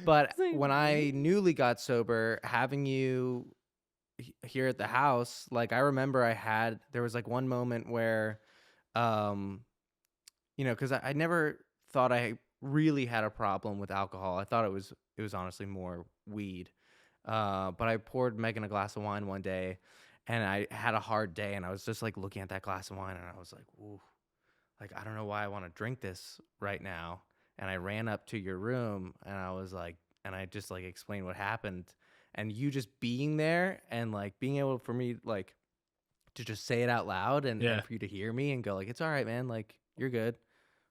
But when I newly got sober, having you here at the house, like I remember there was like one moment where, um, because I never thought I really had a problem with alcohol. I thought it was honestly more weed. But I poured Megan a glass of wine one day, and I had a hard day, and I was just like looking at that glass of wine, and I was like, ooh, like I don't know why I want to drink this right now. And I ran up to your room, and I was like, and I just like explained what happened, and you just being there and like being able for me like to just say it out loud and for you to hear me and go like, it's all right, man, like you're good,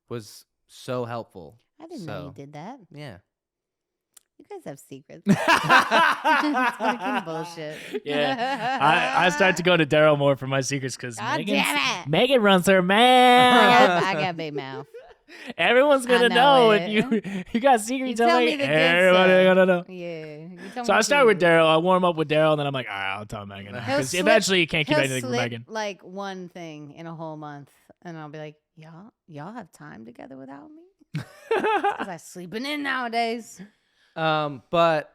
was so helpful. I didn't know you did that. Yeah. You guys have secrets. It's fucking bullshit. Yeah. I start to go to Daryl more for my secrets because damn it. Megan runs her mouth. I got a big mouth. Everyone's gonna know if you got secrets. You tell me the good everybody gonna know. Yeah. So I start with Daryl. I warm up with Daryl, and then I'm like, all right, I'll tell Megan. Because eventually you can't keep anything from Megan. Like one thing in a whole month, and I'll be like, y'all have time together without me? Because I'm sleeping in nowadays. But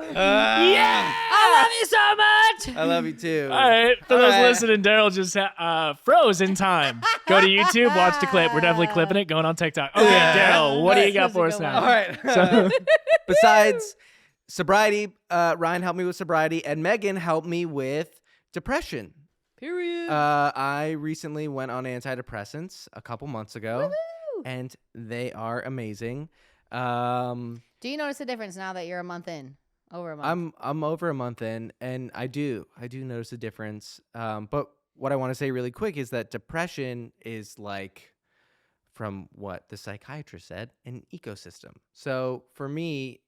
Yeah, I love you so much. I love you too. All right, for those listening, Daryl just froze in time. Go to YouTube, watch the clip. We're definitely clipping it, going on TikTok. Okay, Daryl, what do you got for us now? All right. So, besides sobriety, Ryan helped me with sobriety, and Megan helped me with depression. Period. I recently went on antidepressants a couple months ago, and they are amazing. Do you notice a difference now that you're a month in? Over a month. I'm over a month in, and I do notice a difference. But what I want to say really quick is that depression is like, from what the psychiatrist said, an ecosystem. So for me,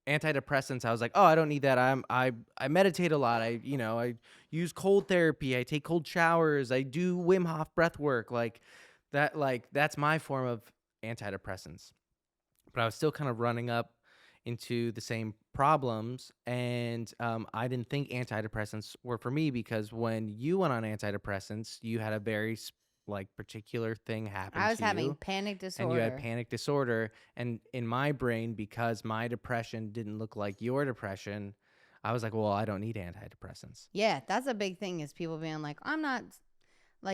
antidepressants, I was like, oh, I don't need that. I meditate a lot. I use cold therapy. I take cold showers. I do Wim Hof breath work. Like that's my form of antidepressants. But I was still kind of running up into the same problems, and I didn't think antidepressants were for me because when you went on antidepressants, you had a very particular thing happen to you. I was having panic disorder. And you had panic disorder, and in my brain, because my depression didn't look like your depression, I was like, well, I don't need antidepressants. Yeah, that's a big thing, is people being like, I'm not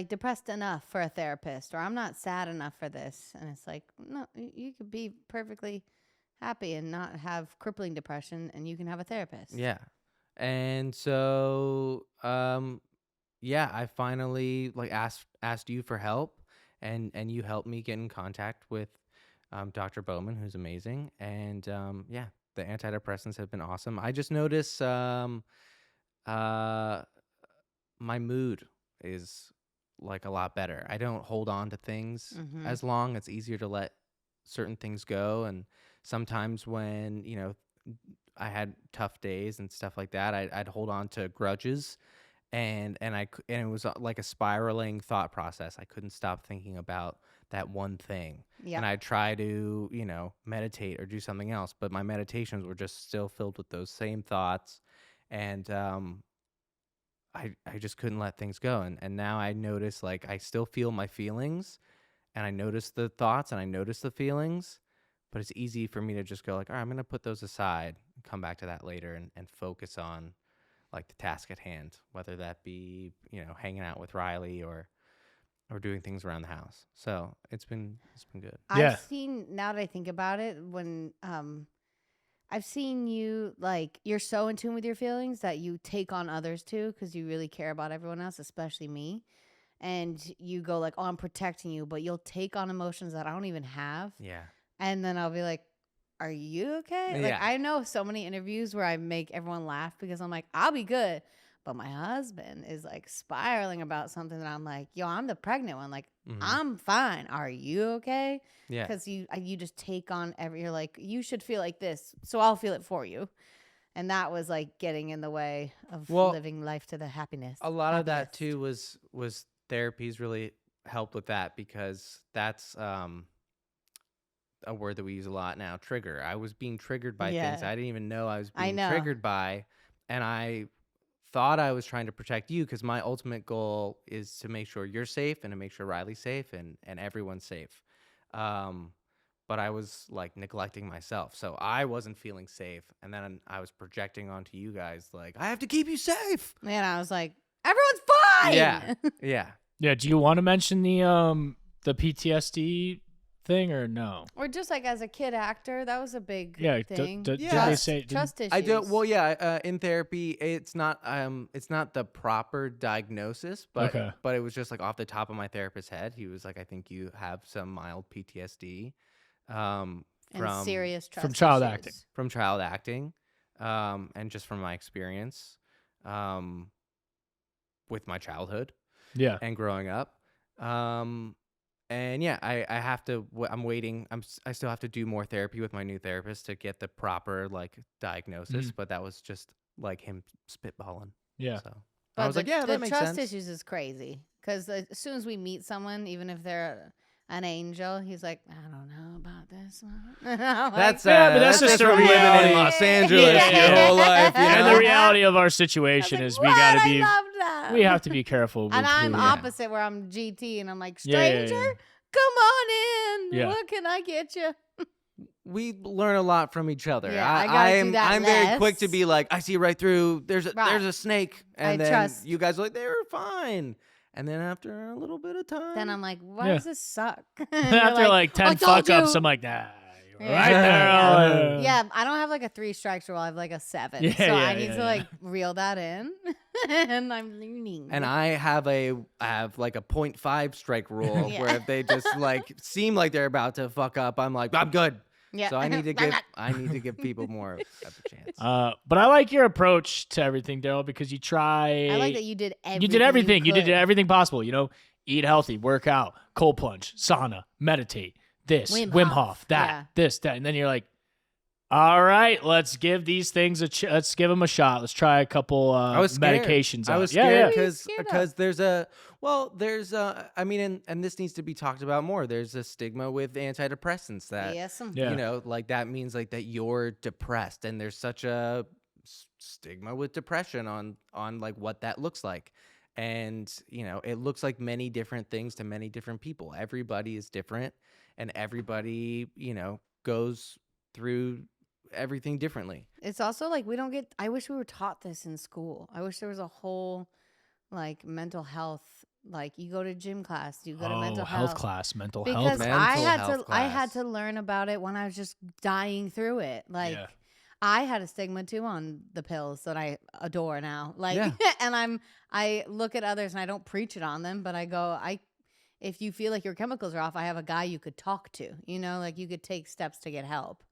depressed enough for a therapist, or I'm not sad enough for this. And it's like, no, you could be perfectly happy and not have crippling depression, and you can have a therapist. Yeah. And so, I finally asked you for help, and you helped me get in contact with Dr. Bowman, who's amazing. And the antidepressants have been awesome. I just notice my mood is a lot better. I don't hold on to things as long. It's easier to let certain things go. And sometimes when, I had tough days and stuff like that, I'd hold on to grudges, and it was like a spiraling thought process. I couldn't stop thinking about that one thing. Yep. And I'd try to, meditate or do something else, but my meditations were just still filled with those same thoughts. And, I just couldn't let things go. And now I notice I still feel my feelings, and I notice the thoughts and I notice the feelings, but it's easy for me to just go all right, I'm going to put those aside and come back to that later and focus on the task at hand, whether that be, hanging out with Riley or doing things around the house. So it's been good. I've seen, now that I think about it, when, I've seen you, you're so in tune with your feelings that you take on others too, because you really care about everyone else, especially me. And you go oh, I'm protecting you, but you'll take on emotions that I don't even have. Yeah. And then I'll be like, are you okay? Yeah. I know so many interviews where I make everyone laugh because I'm like, I'll be good. But my husband is spiraling about something that I'm like, yo, I'm the pregnant one. I'm fine. Are you okay? Yeah. Because you just take on you're like, you should feel like this, so I'll feel it for you. And that was getting in the way of living life to the happiness. A lot of that too was therapies really helped with that, because that's a word that we use a lot now, trigger. I was being triggered by things I didn't even know I was being triggered by. I thought I was trying to protect you because my ultimate goal is to make sure you're safe and to make sure Riley's safe and everyone's safe. But I was like neglecting myself. So I wasn't feeling safe. And then I was projecting onto you guys like, I have to keep you safe. And I was like, everyone's fine. Yeah. Yeah. Yeah. Do you want to mention the PTSD thing or no? Or just like as a kid actor, that was a big thing. Did they say Trust issues. I don't. Well, yeah. In therapy, it's not the proper diagnosis, but it was just like off the top of my therapist's head. He was like, I think you have some mild PTSD. And serious trust from child issues. acting. From child acting, and just from my experience, with my childhood, and growing up, and yeah, I have to. I'm waiting. I still have to do more therapy with my new therapist to get the proper like diagnosis, but that was just like him spitballing. Yeah. So But I was like, yeah, that makes sense. The trust issues is crazy because as soon as we meet someone, even if they're an angel, he's like, I don't know about this one. That's but that's just a from living reality. in Los Angeles Yeah. your whole life. You know? And the reality of our situation is we gotta be. I love that. We have to be careful. And I'm who- opposite where I'm GT and I'm like, Yeah, stranger, come on in. Yeah. What can I get you? We learn a lot from each other. Yeah, I gotta do that I'm very less. quick to be like, I see right through. There's a snake, and I then trust. you guys are like, they were fine. And then after a little bit of time, Then I'm like, why does this suck? After like 10 I told fuck ups, you. I'm like, nah. You're Yeah. right there. Yeah, I don't have like a 3 strikes rule. I have like a 7. Yeah, so yeah, I need yeah, to like reel that in. And I'm learning. and I have like a 0.5 strike rule Yeah. where if they just like seem like they're about to fuck up, I'm like, I'm good. Yeah. So I need to give people more of a chance. But I like your approach to everything, Daryl, because you try. I like that you did everything. You did everything. You did could. everything possible. You know, eat healthy, work out, cold plunge, sauna, meditate, this, Wim Hof, that, this, that, and then you're like, all right, let's give these things let's give them a shot. Let's try a couple medications. I was scared because there's I mean, and this needs to be talked about more. There's a stigma with antidepressants that you know, like that means like that you're depressed, and there's such a stigma with depression on like what that looks like. And you know, it looks like many different things to many different people. Everybody is different, and everybody, you know, goes through everything differently. It's also like I wish we were taught this in school. I wish there was a whole like mental health, like you go to gym class, you go to mental health class, mental because health. I had to learn about it when I was just dying through it. Like I had a stigma too on the pills that I adore now. Like and I look at others and I don't preach it on them, but I go, if you feel like your chemicals are off, I have a guy you could talk to, you know, like you could take steps to get help.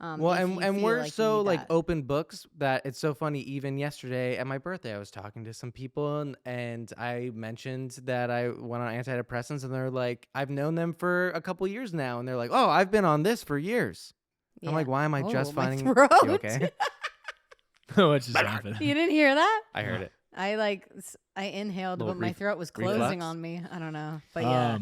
Well, and we're so like open books that it's so funny. Even yesterday at my birthday, I was talking to some people and I mentioned that I went on antidepressants, and they're like, I've known them for a couple years now, and they're like, oh, I've been on this for years. Yeah. I'm like, why am I just finding you okay? What just happened? You didn't hear that? I heard it. I inhaled, but my throat was closing on me. I don't know, but yeah.